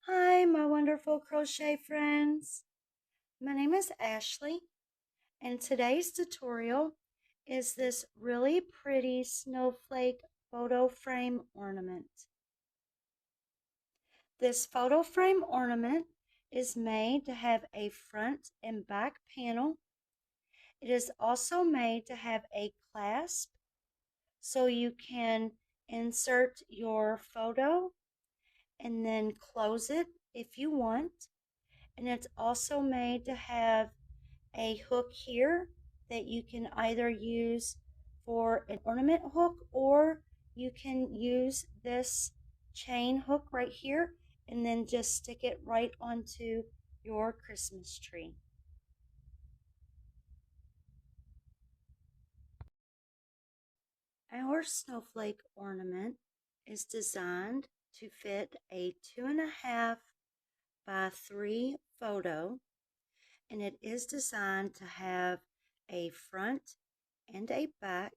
Hi, my wonderful crochet friends. My name is Ashley, and today's tutorial is this really pretty snowflake photo frame ornament. This photo frame ornament is made to have a front and back panel. It is also made to have a clasp so you can insert your photo and then close it if you want. And it's also made to have a hook here that you can either use for an ornament hook, or you can use this chain hook right here and then just stick it right onto your Christmas tree. Our snowflake ornament is designed to fit a 2.5 by 3 photo, and it is designed to have a front and a back.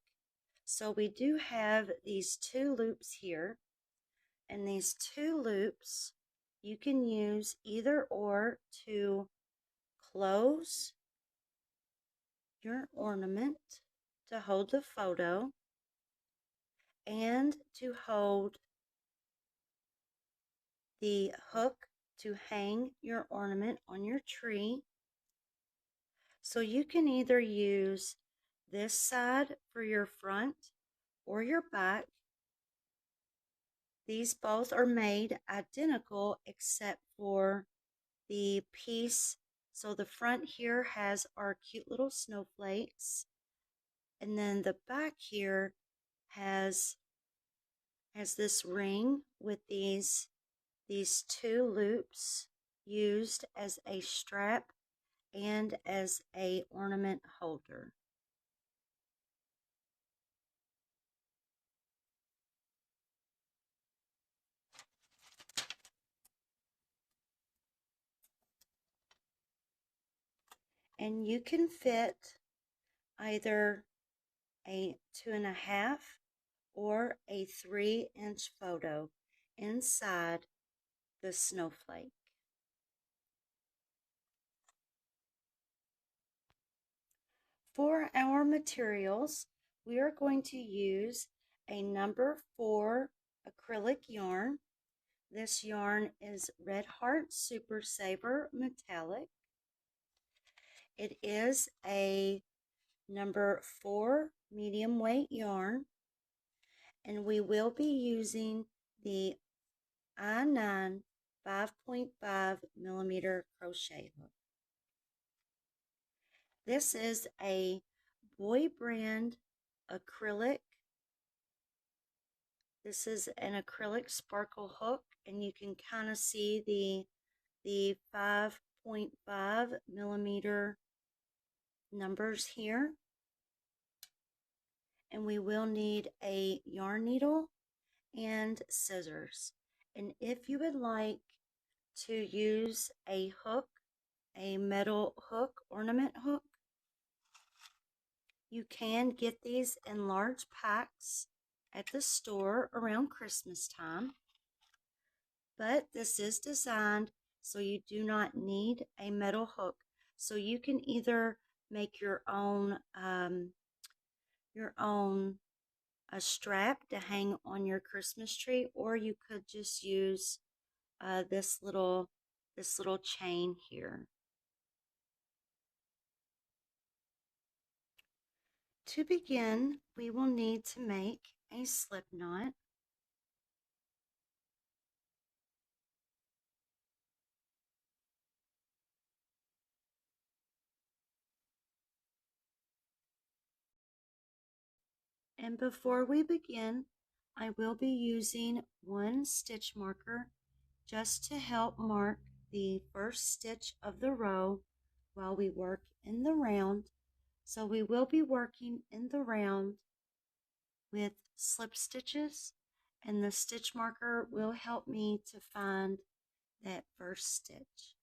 So we do have these 2 loops here, and these 2 loops you can use either or to close your ornament to hold the photo and to hold the hook to hang your ornament on your tree. So you can either use this side for your front or your back. These both are made identical except for the piece. So the front here has our cute little snowflakes, and then the back here has this ring with these 2 loops used as a strap and as a ornament holder. And you can fit either a 2.5 or a 3-inch photo inside the snowflake. For our materials, we are going to use a number 4 acrylic yarn. This yarn is Red Heart Super Saver Metallic. It is a number 4 medium weight yarn, and we will be using the I9 5.5 millimeter crochet hook. This is a Boy Brand acrylic. This is an acrylic sparkle hook, and you can kind of see the 5.5 millimeter numbers here. And we will need a yarn needle and scissors. And if you would like to use a hook, a metal hook, ornament hook, you can get these in large packs at the store around Christmas time. But this is designed so you do not need a metal hook. So you can either make your own a strap to hang on your Christmas tree, or you could just use this little chain here. To begin, we will need to make a slip knot. And before we begin, I will be using one stitch marker just to help mark the first stitch of the row while we work in the round. So we will be working in the round with slip stitches, and the stitch marker will help me to find that first stitch.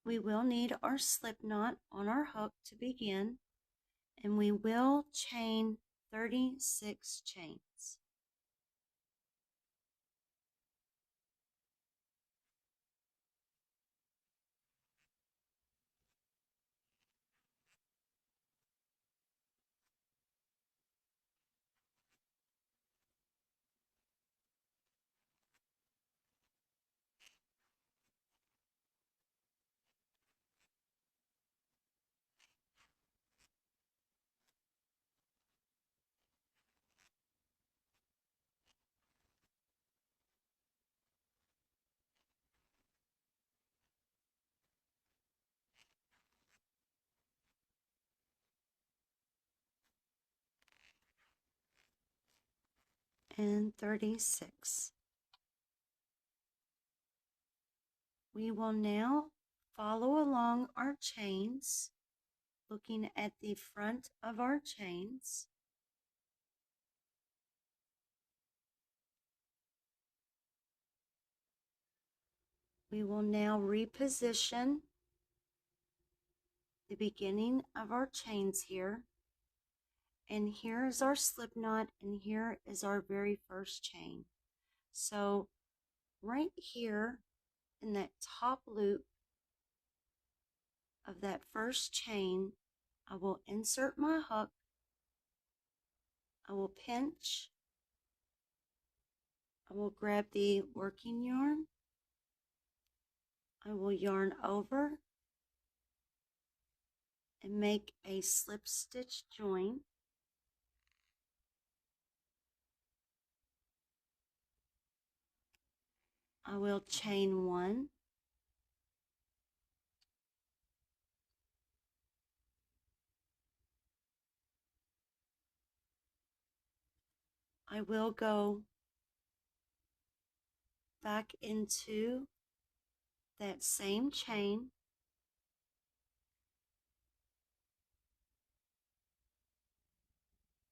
We will need our slip knot on our hook to begin, and we will chain 36 chains. and 36. We will now follow along our chains, looking at the front of our chains. We will now reposition the beginning of our chains here. And here is our slip knot, and here is our very first chain. So right here in that top loop of that first chain, I will insert my hook. I will pinch. I will grab the working yarn. I will yarn over and make a slip stitch join. I will chain one. I will go back into that same chain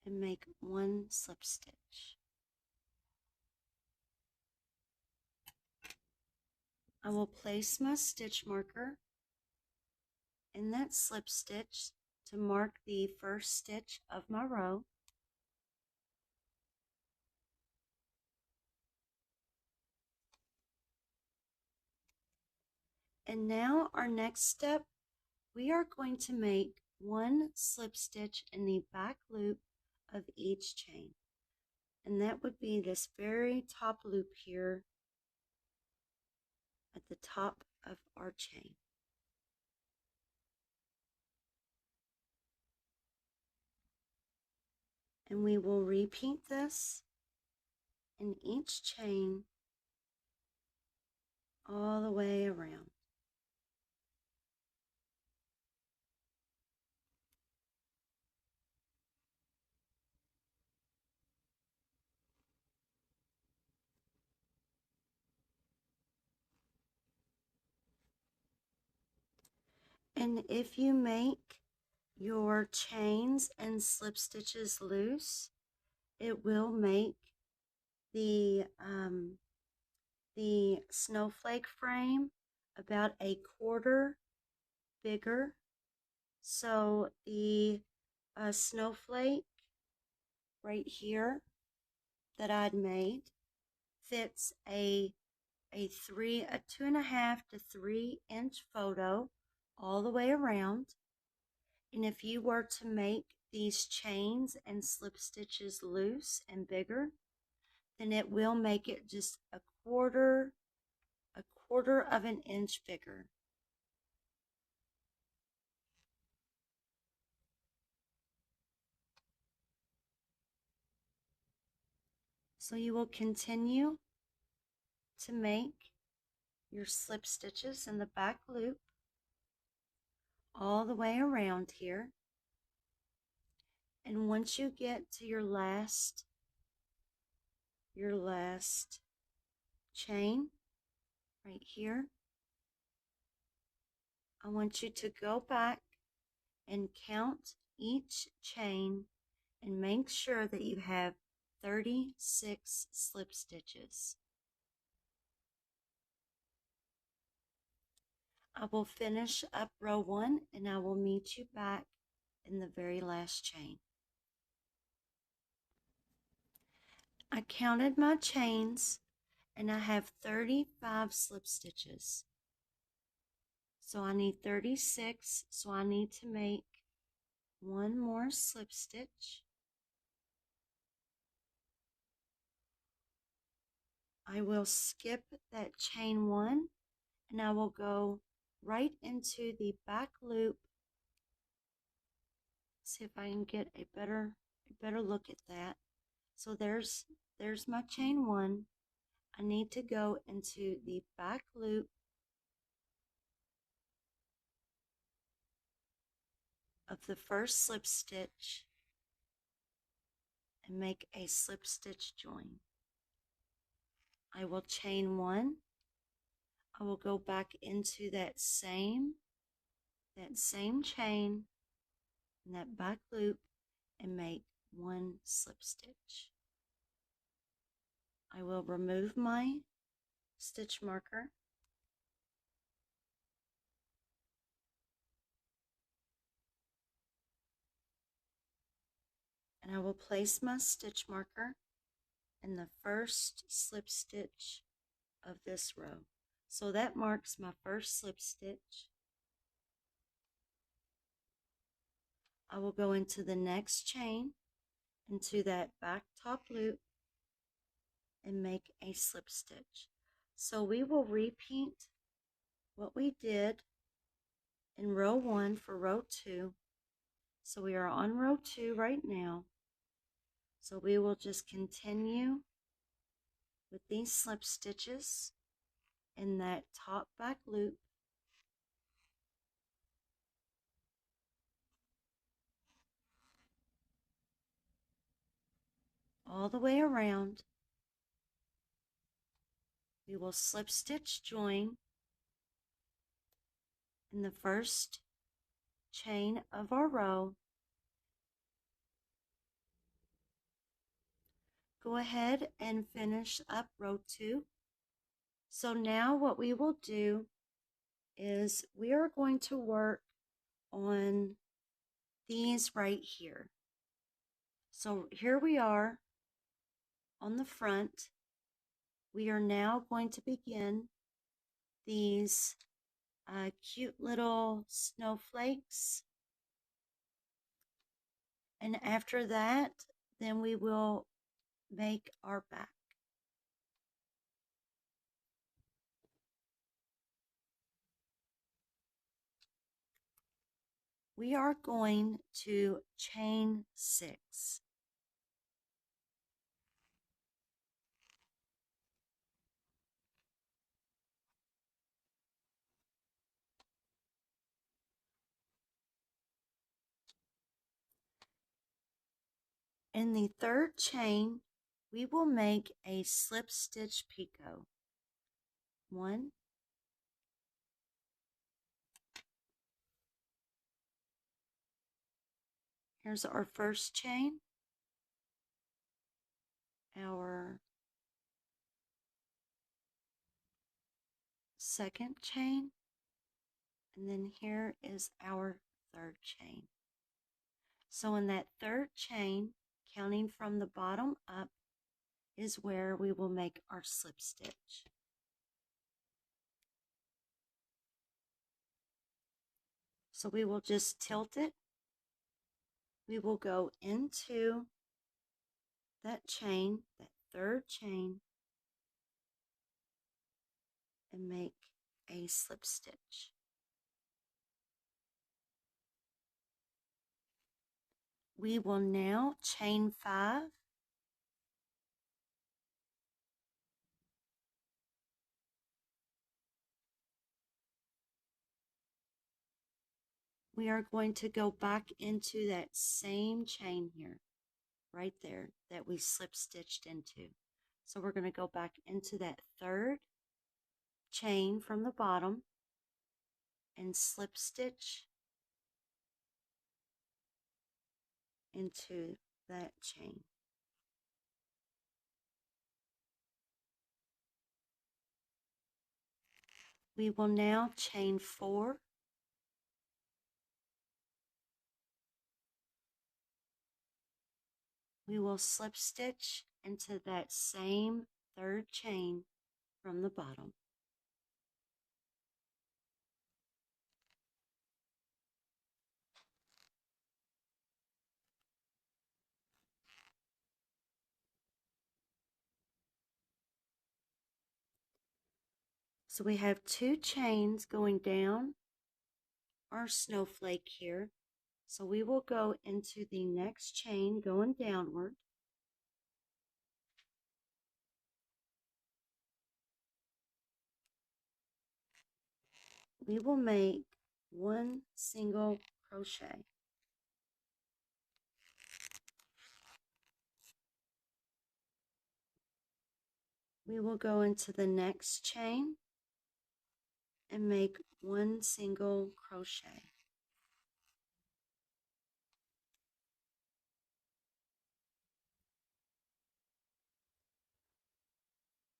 and make one slip stitch. I will place my stitch marker in that slip stitch to mark the first stitch of my row. And now our next step, we are going to make one slip stitch in the back loop of each chain. And that would be this very top loop here at the top of our chain. And we will repeat this in each chain all the way around. And if you make your chains and slip stitches loose, it will make the snowflake frame about a quarter bigger. So the snowflake right here that I'd made fits a 2.5 to 3 inch photo all the way around. And if you were to make these chains and slip stitches loose and bigger, then it will make it just a quarter of an inch bigger. So you will continue to make your slip stitches in the back loop all the way around here. And once you get to your last chain right here, I want you to go back and count each chain and make sure that you have 36 slip stitches. I will finish up row 1 and I will meet you back in the very last chain. I counted my chains and I have 35 slip stitches. So I need 36, so I need to make one more slip stitch. I will skip that chain 1 and I will go right into the back loop. See if I can get a better look at that. So there's my chain 1. I need to go into the back loop of the first slip stitch and make a slip stitch join. I will chain one. I will go back into that same chain in that back loop and make one slip stitch. I will remove my stitch marker and I will place my stitch marker in the first slip stitch of this row. So that marks my first slip stitch. I will go into the next chain, into that back top loop, and make a slip stitch. So we will repeat what we did in row 1 for row 2. So we are on row 2 right now. So we will just continue with these slip stitches in that top back loop. All the way around. We will slip stitch join in the first chain of our row. Go ahead and finish up row 2. So now what we will do is we are going to work on these right here. So here we are on the front. We are now going to begin these cute little snowflakes. And after that, then we will make our back. We are going to chain 6. In the third chain, we will make a slip stitch picot. 1, here's our first chain, our second chain, and then here is our third chain. So in that third chain, counting from the bottom up, is where we will make our slip stitch. So we will just tilt it. We will go into that chain, that third chain, and make a slip stitch. We will now chain 5. We are going to go back into that same chain here, right there, that we slip stitched into. So we're going to go back into that third chain from the bottom and slip stitch into that chain. We will now chain 4. We will slip stitch into that same third chain from the bottom. So we have 2 chains going down our snowflake here. So we will go into the next chain going downward. We will make 1 single crochet. we will go into the next chain and make one single crochet.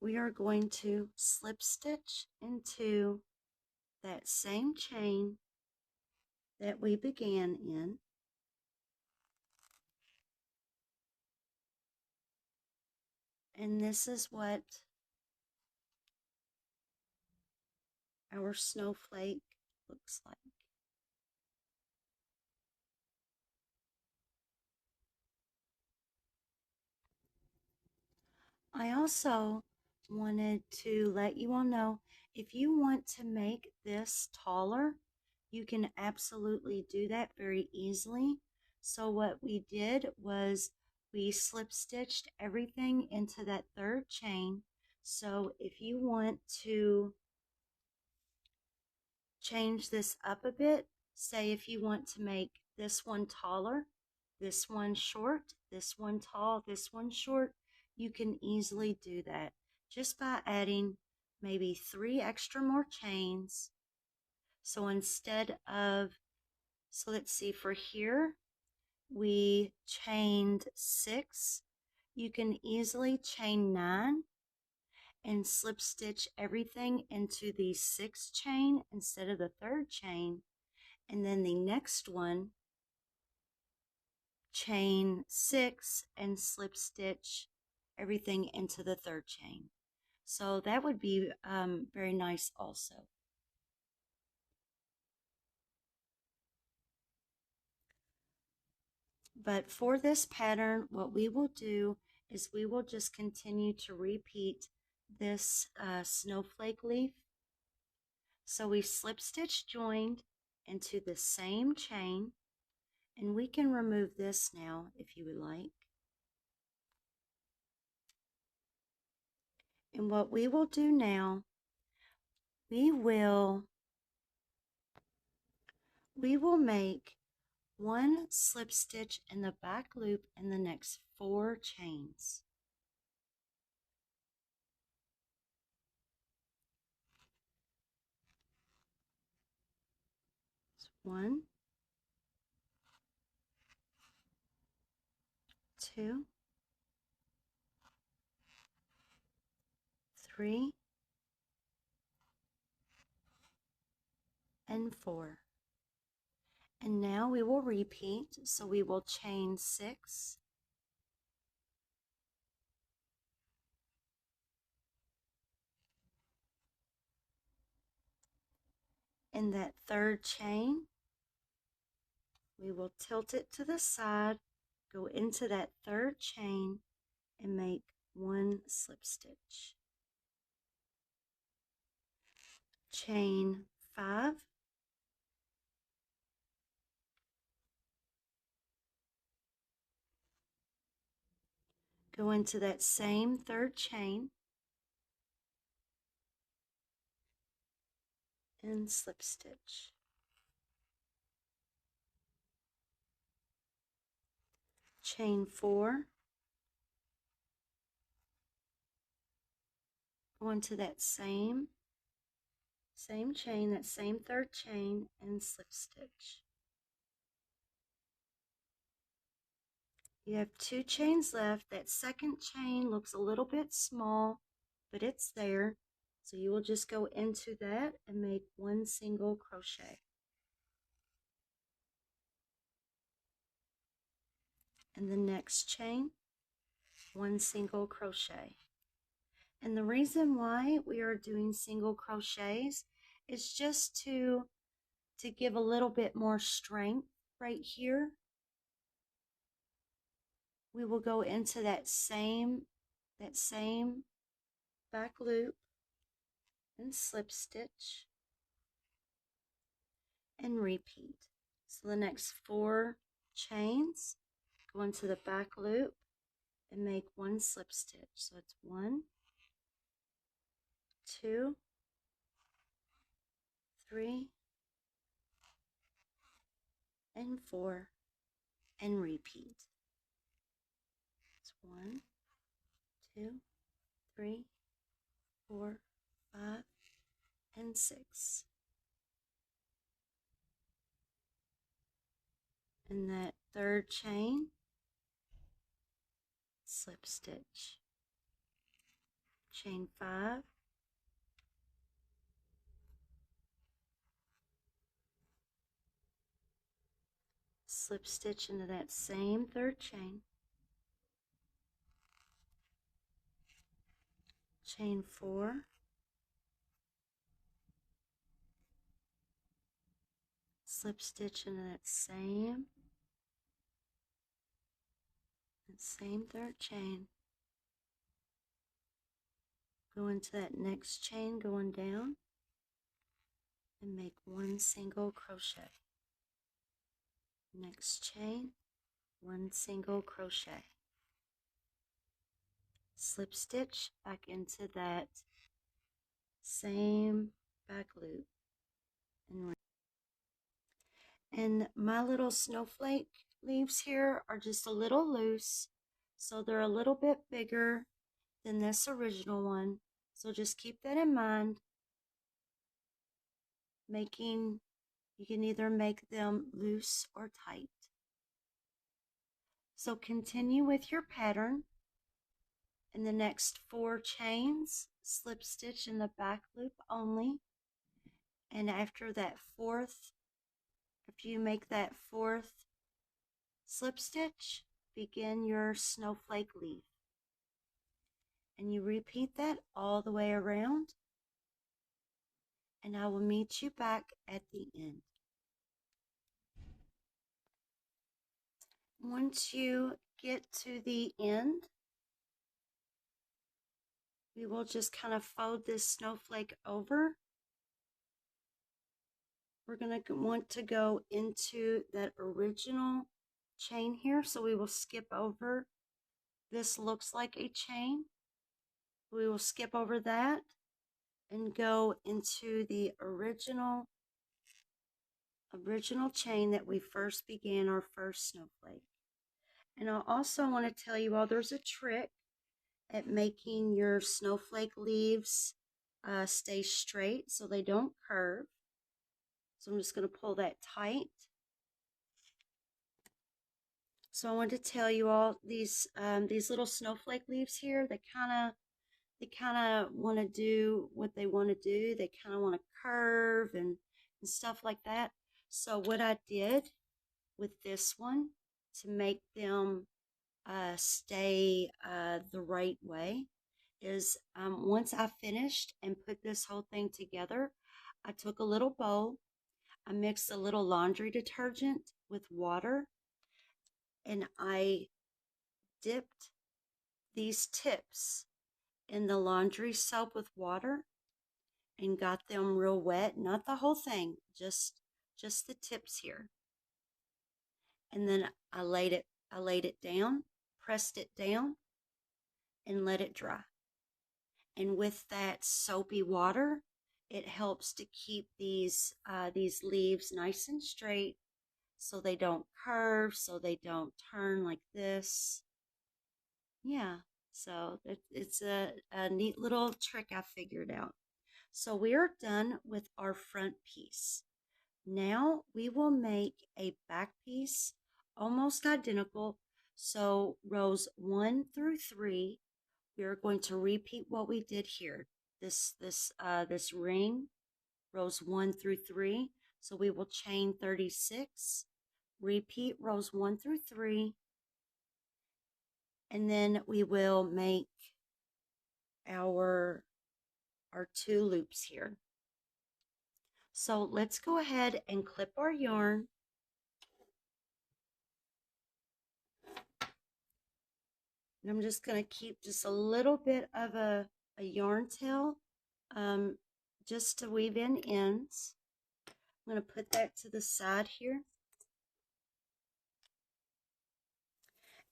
We are going to slip stitch into that same chain that we began in, and this is what our snowflake looks like. I also wanted to let you all know, if you want to make this taller, you can absolutely do that very easily. So what we did was we slip stitched everything into that third chain. So if you want to change this up a bit, say if you want to make this one taller, this one short, this one tall, this one short, you can easily do that just by adding maybe 3 extra more chains. So instead of, so let's see, for here we chained 6, you can easily chain 9 and slip stitch everything into the 6th chain instead of the 3rd chain, and then the next one chain 6 and slip stitch everything into the 3rd chain. So that would be very nice also. But for this pattern, what we will do is we will just continue to repeat this snowflake leaf. So we slip stitch joined into the same chain, and we can remove this now if you would like. And what we will do now, we will make 1 slip stitch in the back loop in the next 4 chains. So 1, 2, 3, and 4. And now we will repeat, so we will chain 6, in that 3rd chain we will tilt it to the side, go into that 3rd chain, and make 1 slip stitch. Chain 5, go into that same 3rd chain, and slip stitch. Chain 4, go into that same chain, that same 3rd chain, and slip stitch. You have 2 chains left. That 2nd chain looks a little bit small, but it's there. So you will just go into that and make 1 single crochet. And the next chain, 1 single crochet. And the reason why we are doing single crochets is just to give a little bit more strength right here. We will go into that same back loop and slip stitch and repeat. So the next 4 chains, go into the back loop and make 1 slip stitch. So it's 1, 2, 3, and 4, and repeat. It's 1, 2, 3, 4, 5, and 6. In that third chain, slip stitch, chain 5, slip stitch into that same third chain, chain 4, slip stitch into that same third chain, go into that next chain going down and make 1 single crochet. Next chain, 1 single crochet, slip stitch back into that same back loop, and my little snowflake leaves here are just a little loose, so they're a little bit bigger than this original one, so just keep that in mind. You can either make them loose or tight. So continue with your pattern. In the next 4 chains, slip stitch in the back loop only, and after you make that 4th slip stitch, begin your snowflake leaf, and you repeat that all the way around, and I will meet you back at the end. Once you get to the end, we will just kind of fold this snowflake over. We're going to want to go into that original chain here, so we will skip over. This looks like a chain. We will skip over that and go into the original chain that we first began our first snowflake. And I also want to tell you all there's a trick at making your snowflake leaves stay straight so they don't curve. So I'm just going to pull that tight. So I wanted to tell you all these little snowflake leaves here, they kind of want to do what they want to do. They kind of want to curve and stuff like that. So what I did with this one to make them stay the right way is once I finished and put this whole thing together, I took a little bowl, I mixed a little laundry detergent with water, and I dipped these tips in the laundry soap with water and got them real wet, not the whole thing, just the tips here. And then I laid it down, pressed it down, and let it dry. And with that soapy water, it helps to keep these leaves nice and straight, so they don't curve, so they don't turn like this. Yeah, so it's a neat little trick I figured out. So we are done with our front piece. Now we will make a back piece almost identical. So rows 1 through 3, we are going to repeat what we did here. This ring, rows 1 through 3. So we will chain 36, repeat rows 1 through 3, and then we will make our 2 loops here. So let's go ahead and clip our yarn. And I'm just going to keep just a little bit of a yarn tail just to weave in ends. I'm going to put that to the side here.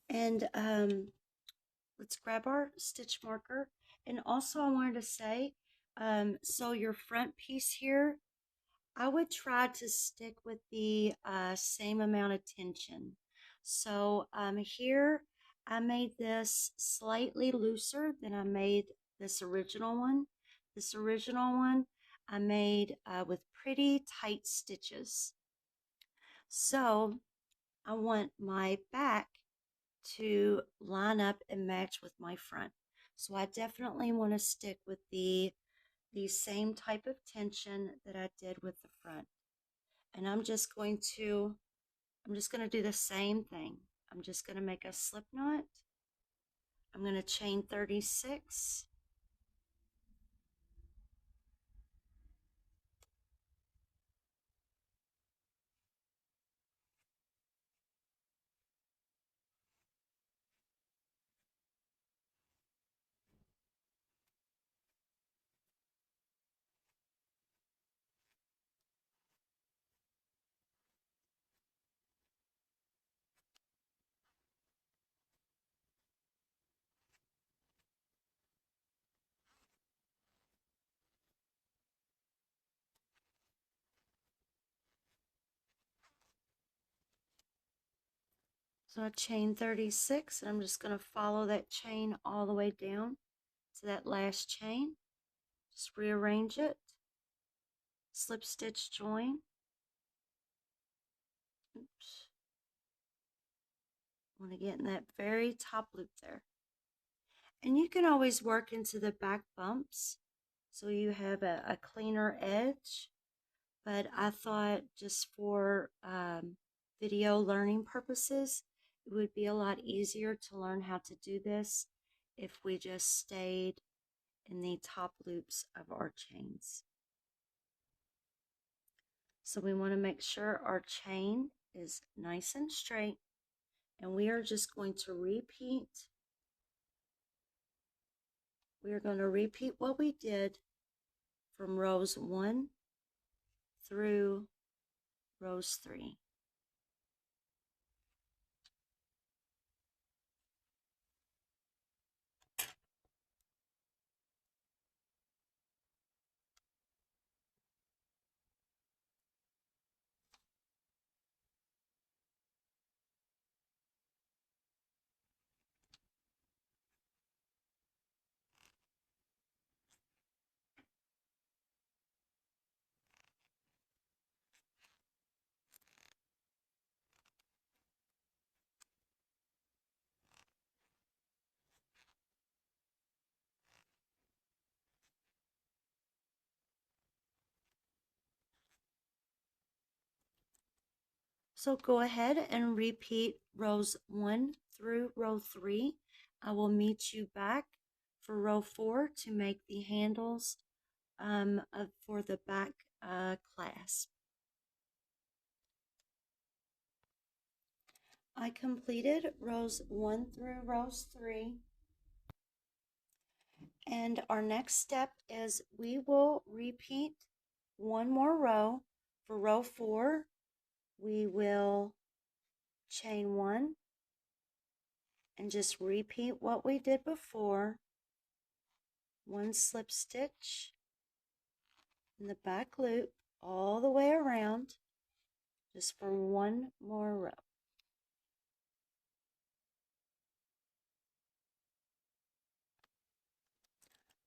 And let's grab our stitch marker. And also I wanted to say, so your front piece here, I would try to stick with the same amount of tension. So here I made this slightly looser than I made this original one. This original one I made with pretty tight stitches. So I want my back to line up and match with my front. So I definitely want to stick with the same type of tension that I did with the front. And I'm just going to do the same thing. I'm just going to make a slip knot. I'm going to chain 36. So I chain 36, and I'm just going to follow that chain all the way down to that last chain. Just rearrange it, slip stitch join. Oops. I want to get in that very top loop there. And you can always work into the back bumps so you have a cleaner edge. But I thought just for video learning purposes, it would be a lot easier to learn how to do this if we just stayed in the top loops of our chains. So we want to make sure our chain is nice and straight, and we are just going to repeat. We are going to repeat what we did from rows 1 through rows 3. So go ahead and repeat rows 1 through row 3. I will meet you back for row 4 to make the handles for the back clasp. I completed rows 1 through rows 3. And our next step is we will repeat one more row. For row 4, we will chain 1 and just repeat what we did before. 1 slip stitch in the back loop all the way around, just for one more row.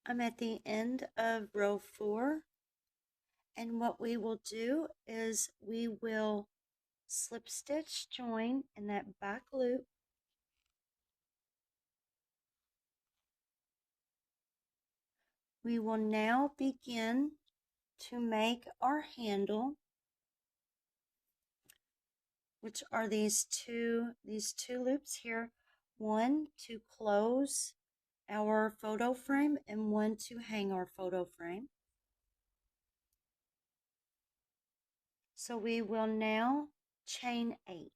I'm at the end of row 4, and what we will do is we will slip stitch join in that back loop. We will now begin to make our handle, which are these two loops here, one to close our photo frame and one to hang our photo frame. So we will now chain 8.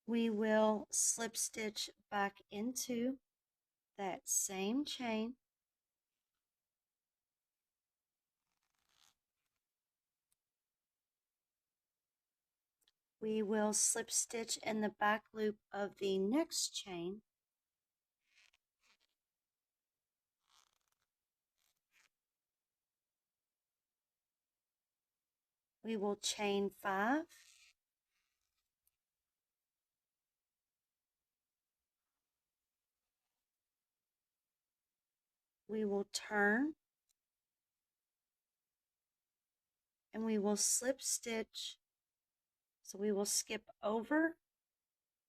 We will slip stitch back into that same chain. We will slip stitch in the back loop of the next chain. we will chain 5. We will turn and we will slip stitch. So we will skip over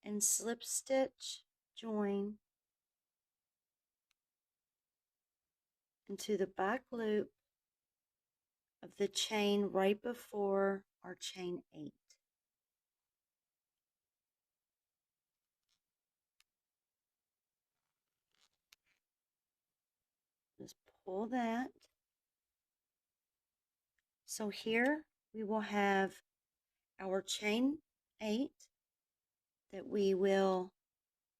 and slip stitch, join into the back loop of the chain right before our chain 8. Just pull that. So here we will have our chain 8 that we will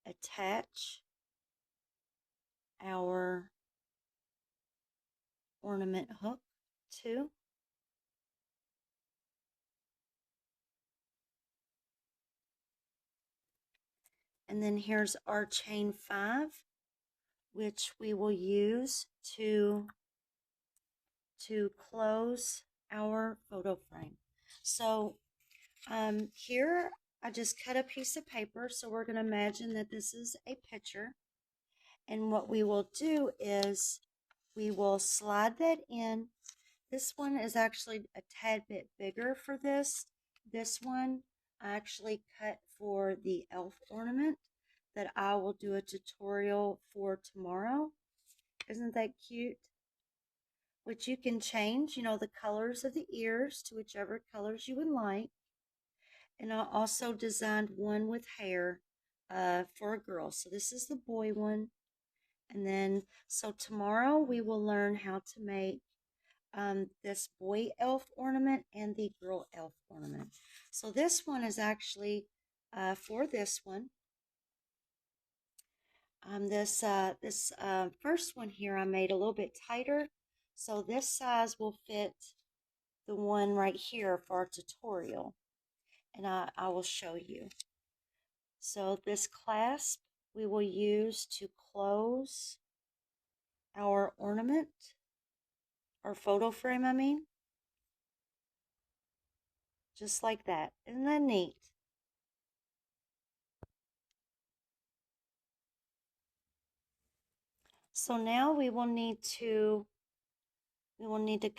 attach our ornament hook to. And then here's our chain 5, which we will use to close our photo frame. So here I just cut a piece of paper, so we're going to imagine that this is a picture. And what we will do is we will slide that in. This one is actually a tad bit bigger for this. This one I actually cut for the elf ornament that I will do a tutorial for tomorrow. Isn't that cute? Which you can change, you know, the colors of the ears to whichever colors you would like. And I also designed one with hair for a girl. So this is the boy one. And then, so tomorrow we will learn how to make this boy elf ornament and the girl elf ornament. So this one is actually for this one. This first one here I made a little bit tighter. So this size will fit the one right here for our tutorial. And I will show you. So this clasp we will use to close our ornament, our photo frame, I mean. Just like that. Isn't that neat? So now we will need to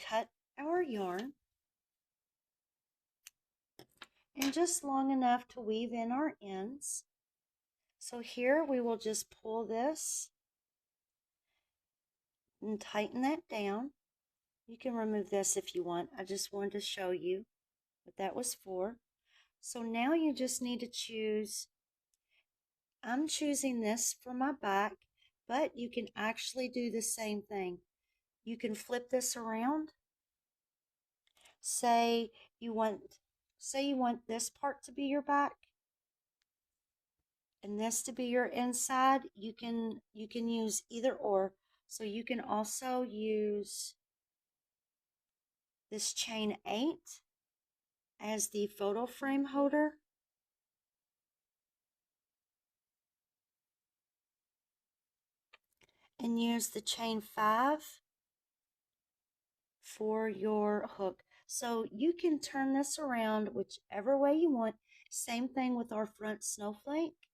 cut our yarn, and just long enough to weave in our ends. So here we will just pull this and tighten that down. You can remove this if you want. I just wanted to show you what that was for. So now you just need to choose. I'm choosing this for my back, but you can actually do the same thing. You can flip this around. Say you want this part to be your back and this to be your inside. You can use either or. So you can also use this chain 8 as the photo frame holder. And use the chain 5 for your hook. So you can turn this around whichever way you want. Same thing with our front snowflake.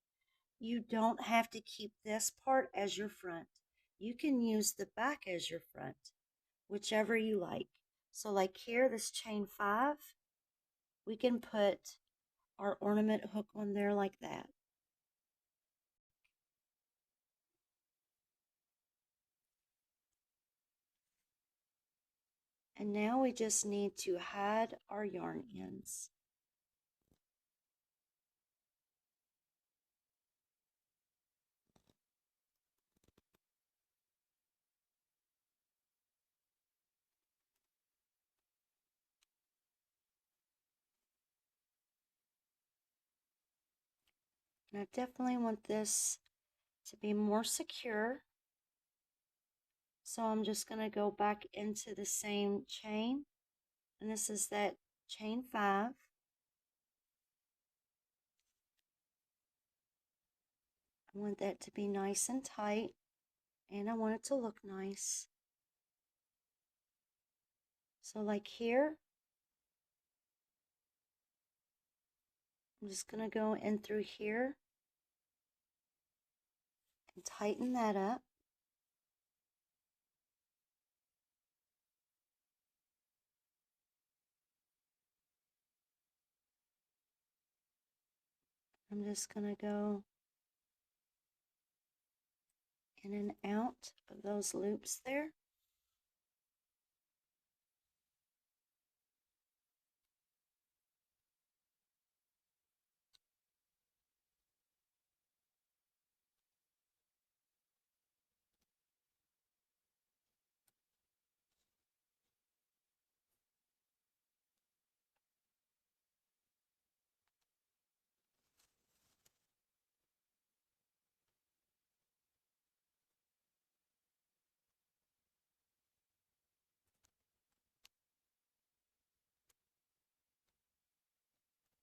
You don't have to keep this part as your front. You can use the back as your front, whichever you like. So like here, this chain 5, we can put our ornament hook on there like that. And now we just need to hide our yarn ends. And I definitely want this to be more secure. So I'm just going to go back into the same chain. And this is that chain 5. I want that to be nice and tight. And I want it to look nice. So like here, I'm just going to go in through here and tighten that up. I'm just going to go in and out of those loops there.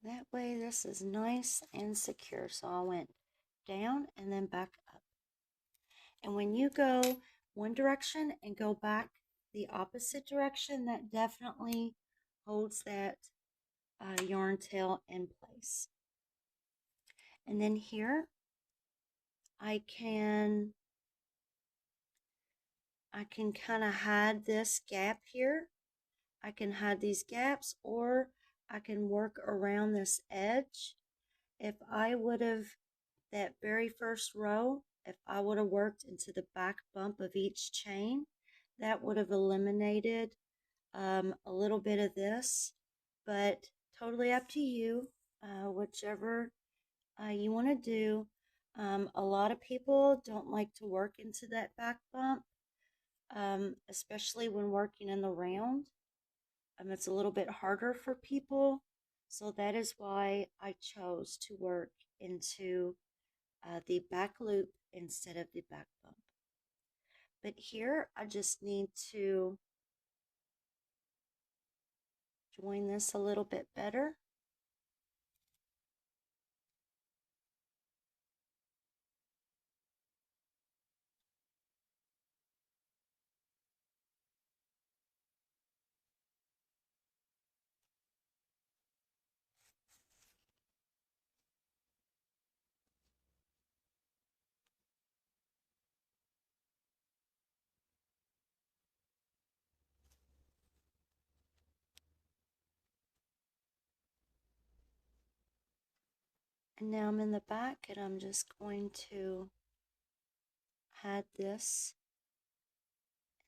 That way this is nice and secure. So I went down and then back up. And when you go one direction and go back the opposite direction, that definitely holds that yarn tail in place. And then here I can kind of hide this gap here. I can hide these gaps, or I can work around this edge. If I would have, that very first row, if I would have worked into the back bump of each chain, that would have eliminated a little bit of this, but totally up to you, whichever you want to do. A lot of people don't like to work into that back bump, especially when working in the round. It's a little bit harder for people, so that is why I chose to work into the back loop instead of the back bump. But here I just need to join this a little bit better. And now I'm in the back, and I'm just going to hide this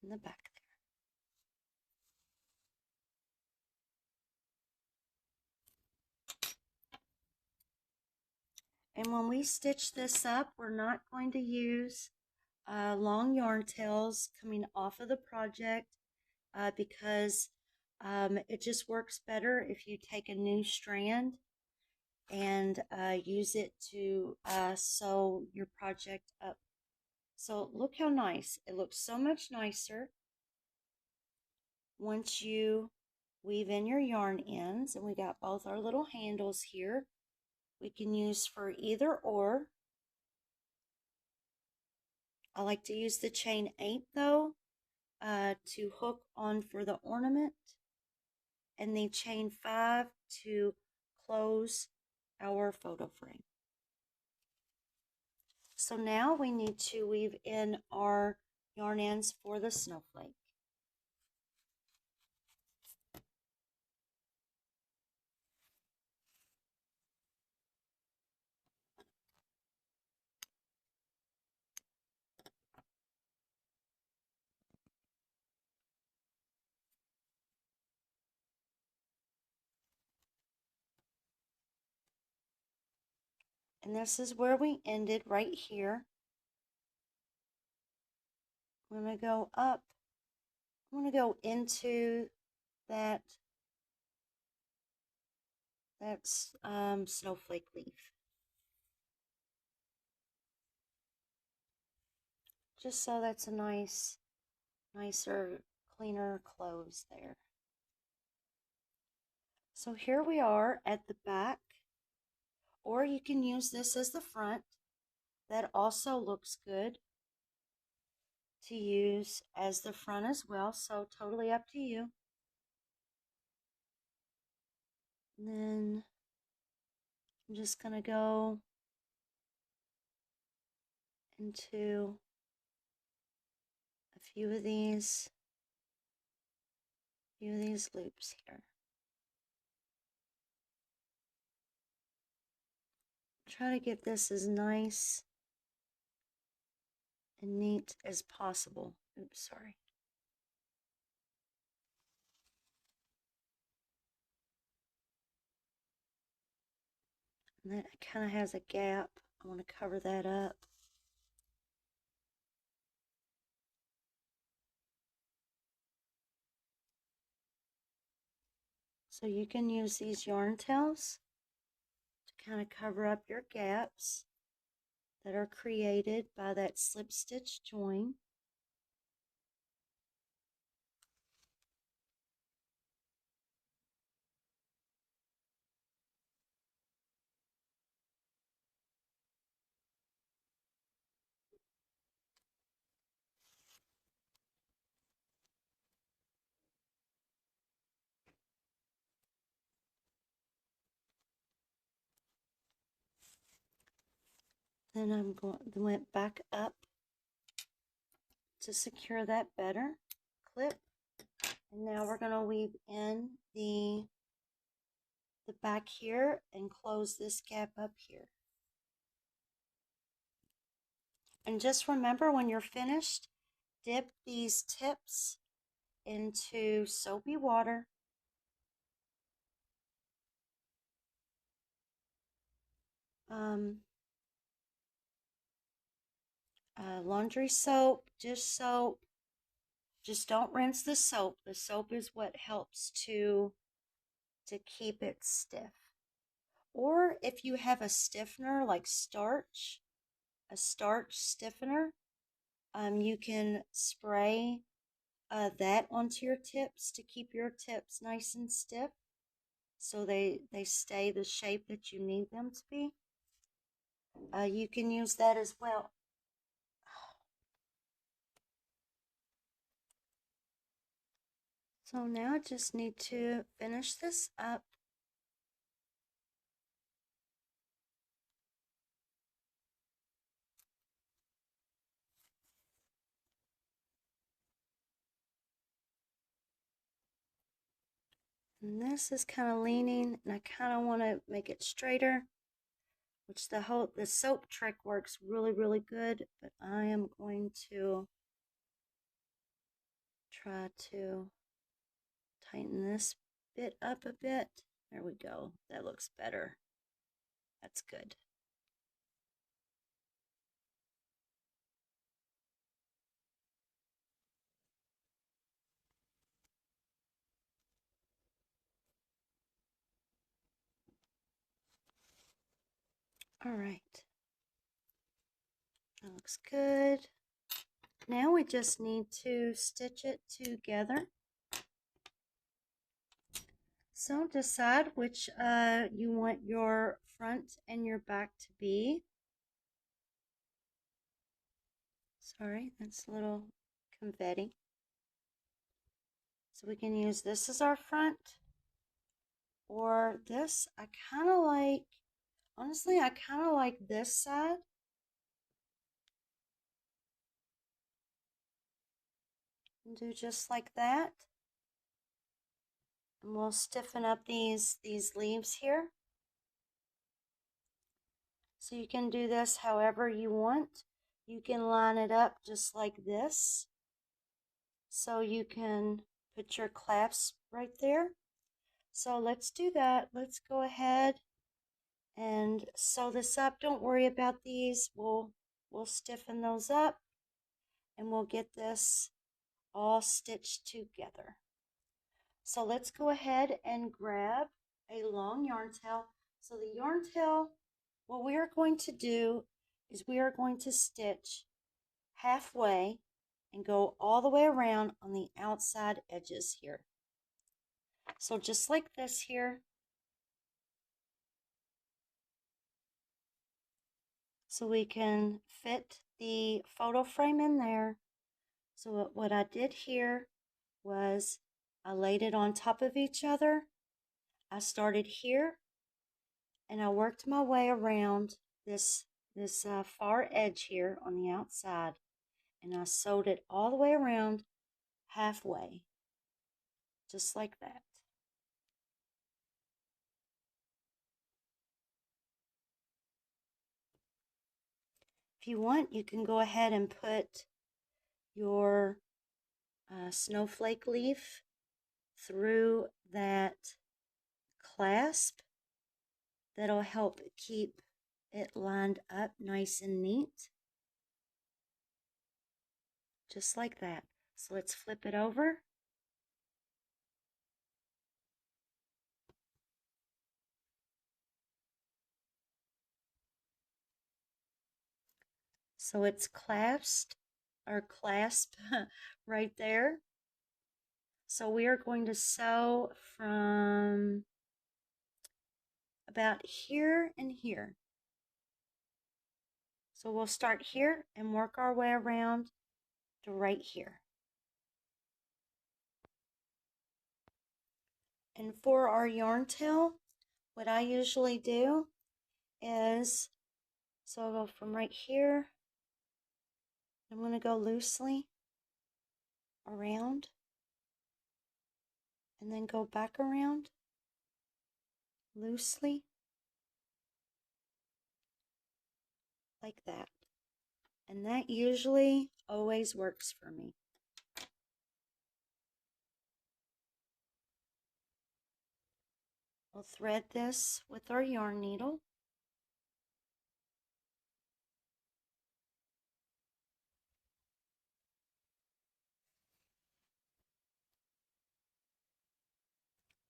in the back there. And when we stitch this up, we're not going to use long yarn tails coming off of the project because it just works better if you take a new strand and use it to sew your project up. So look how nice. It looks so much nicer once you weave in your yarn ends. And we got both our little handles here. We can use for either or. I like to use the chain 8 though to hook on for the ornament, and the chain 5 to close our photo frame. So now we need to weave in our yarn ends for the snowflake. And this is where we ended, right here. I'm going to go up. I'm going to go into that snowflake leaf. Just so that's a nicer, cleaner close there. So here we are at the back, or you can use this as the front. That also looks good to use as the front as well, so totally up to you. And then I'm just going to go into a few of these loops here. Try to get this as nice and neat as possible. Oops, sorry. And that kind of has a gap. I want to cover that up. So you can use these yarn tails to kind of cover up your gaps that are created by that slip stitch join. Then went back up to secure that better. Clip. And now we're going to weave in the back here and close this gap up here. And just remember, when you're finished, dip these tips into soapy water. Laundry soap, dish soap. Just don't rinse the soap. The soap is what helps to keep it stiff. Or if you have a stiffener like starch, a starch stiffener, you can spray that onto your tips to keep your tips nice and stiff, so they stay the shape that you need them to be. You can use that as well. So now I just need to finish this up. And this is kind of leaning, and I kind of want to make it straighter, which the soap trick works really, really good, but I am going to try to tighten this bit up a bit. There we go. That looks better. That's good. All right. That looks good. Now we just need to stitch it together. So decide which you want your front and your back to be. Sorry, that's a little confetti. So we can use this as our front, or this. I kind of like, honestly, I kind of like this side. And do just like that. And we'll stiffen up these leaves here. So you can do this however you want. You can line it up just like this. So you can put your clasp right there. So let's do that. Let's go ahead and sew this up. Don't worry about these. We'll stiffen those up, and we'll get this all stitched together. So let's go ahead and grab a long yarn tail. So the yarn tail, what we are going to do is we are going to stitch halfway and go all the way around on the outside edges here. So just like this here. So we can fit the photo frame in there. So what I did here was I laid it on top of each other. I started here and I worked my way around this far edge here on the outside, and I sewed it all the way around halfway, just like that. If you want, you can go ahead and put your snowflake leaf through that clasp. That'll help keep it lined up nice and neat, just like that. So let's flip it over. So it's clasped or clasped right there. So we are going to sew from about here and here. So we'll start here and work our way around to right here. And for our yarn tail, what I usually do is, so I'll go from right here. I'm going to go loosely around and then go back around loosely like that. And that usually always works for me. We'll thread this with our yarn needle.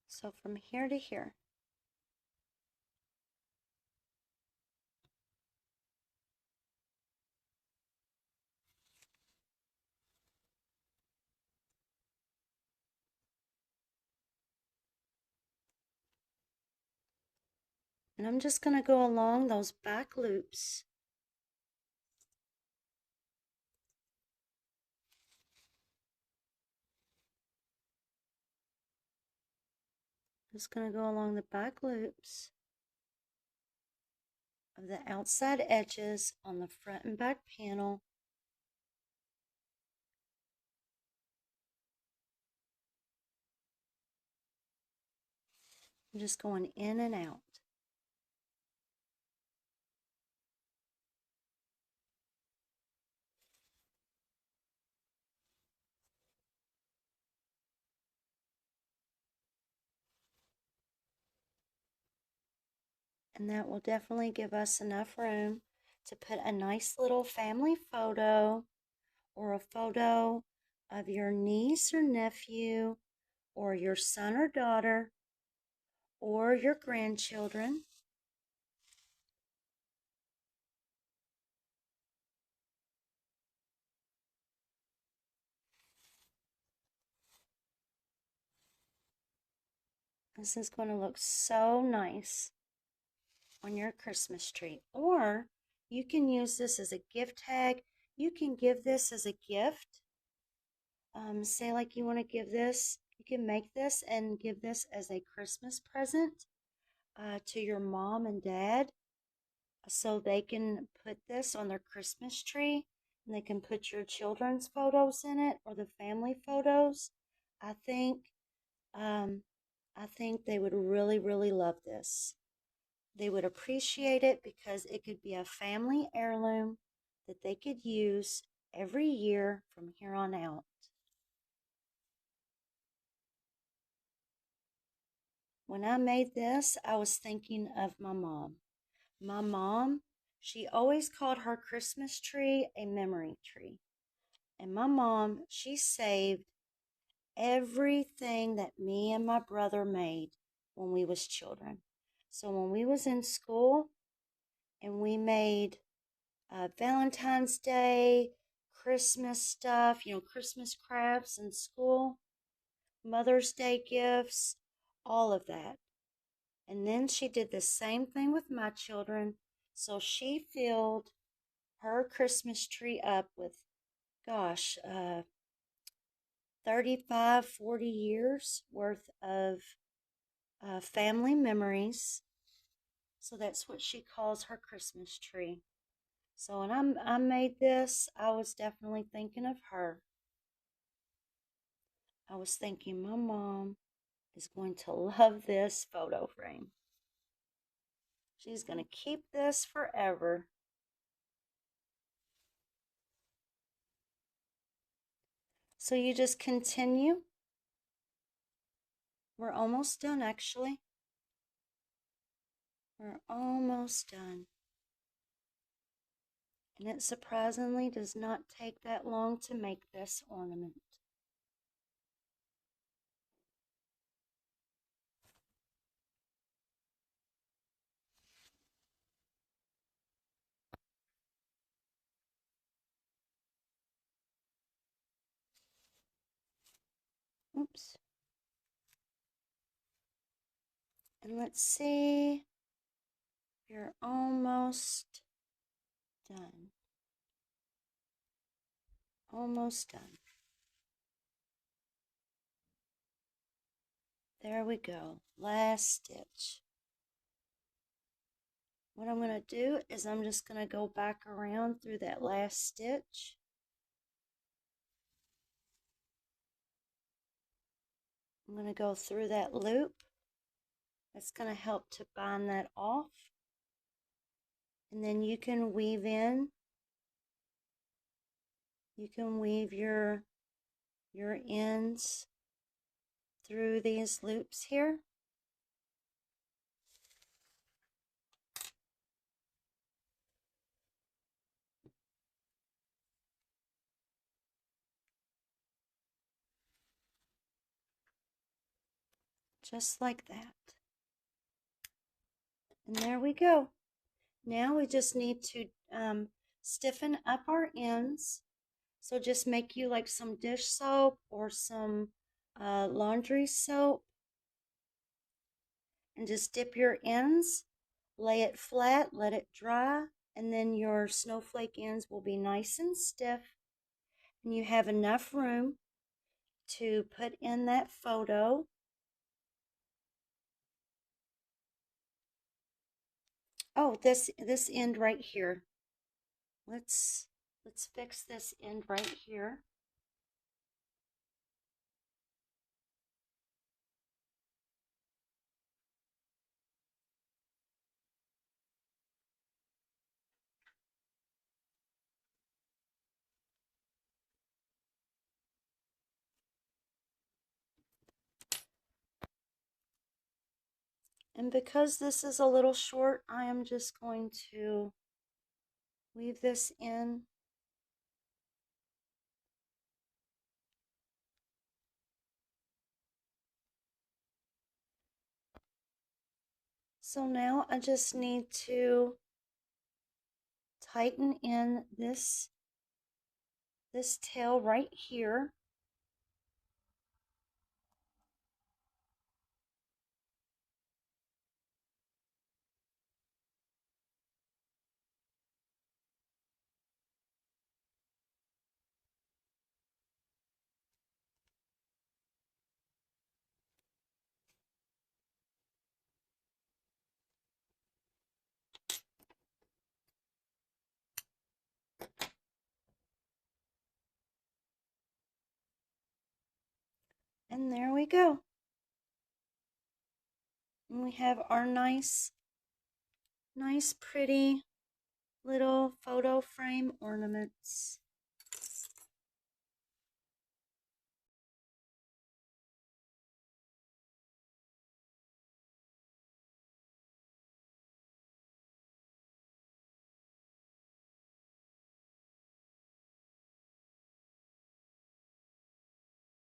So from here to here. And I'm just going to go along those back loops. Just going to go along the back loops of the outside edges on the front and back panel. I'm just going in and out. And that will definitely give us enough room to put a nice little family photo or a photo of your niece or nephew or your son or daughter or your grandchildren. This is going to look so nice on your Christmas tree. Or you can use this as a gift tag. You can give this as a gift. Say like you want to give this, you can make this and give this as a Christmas present to your mom and dad, so they can put this on their Christmas tree and they can put your children's photos in it or the family photos. I think they would really, really love this. They would appreciate it because it could be a family heirloom that they could use every year from here on out. When I made this, I was thinking of my mom. My mom, she always called her Christmas tree a memory tree. And my mom, she saved everything that me and my brother made when we was children. So when we was in school and we made Valentine's Day, Christmas stuff, Christmas crafts in school, Mother's Day gifts, all of that. And then she did the same thing with my children. So she filled her Christmas tree up with, gosh, 35, 40 years worth of family memories. So that's what she calls her Christmas tree. So when I made this, I was definitely thinking of her. I was thinking my mom is going to love this photo frame. She's going to keep this forever. So you just continue. We're almost done, actually. We're almost done. And it surprisingly does not take that long to make this ornament. Oops. And let's see. We're almost done. Almost done. There we go. Last stitch. What I'm going to do is I'm just going to go back around through that last stitch. I'm going to go through that loop. That's going to help to bind that off. And then you can weave in. You can weave your ends through these loops here. Just like that. And there we go. Now we just need to stiffen up our ends. So just make you like some dish soap or some laundry soap. And just dip your ends, lay it flat, let it dry, and then your snowflake ends will be nice and stiff. And you have enough room to put in that photo. Oh, this end right here. Let's fix this end right here. And because this is a little short, I am just going to weave this in. So now I just need to tighten in this tail right here. And there we go. And we have our nice pretty little photo frame ornaments.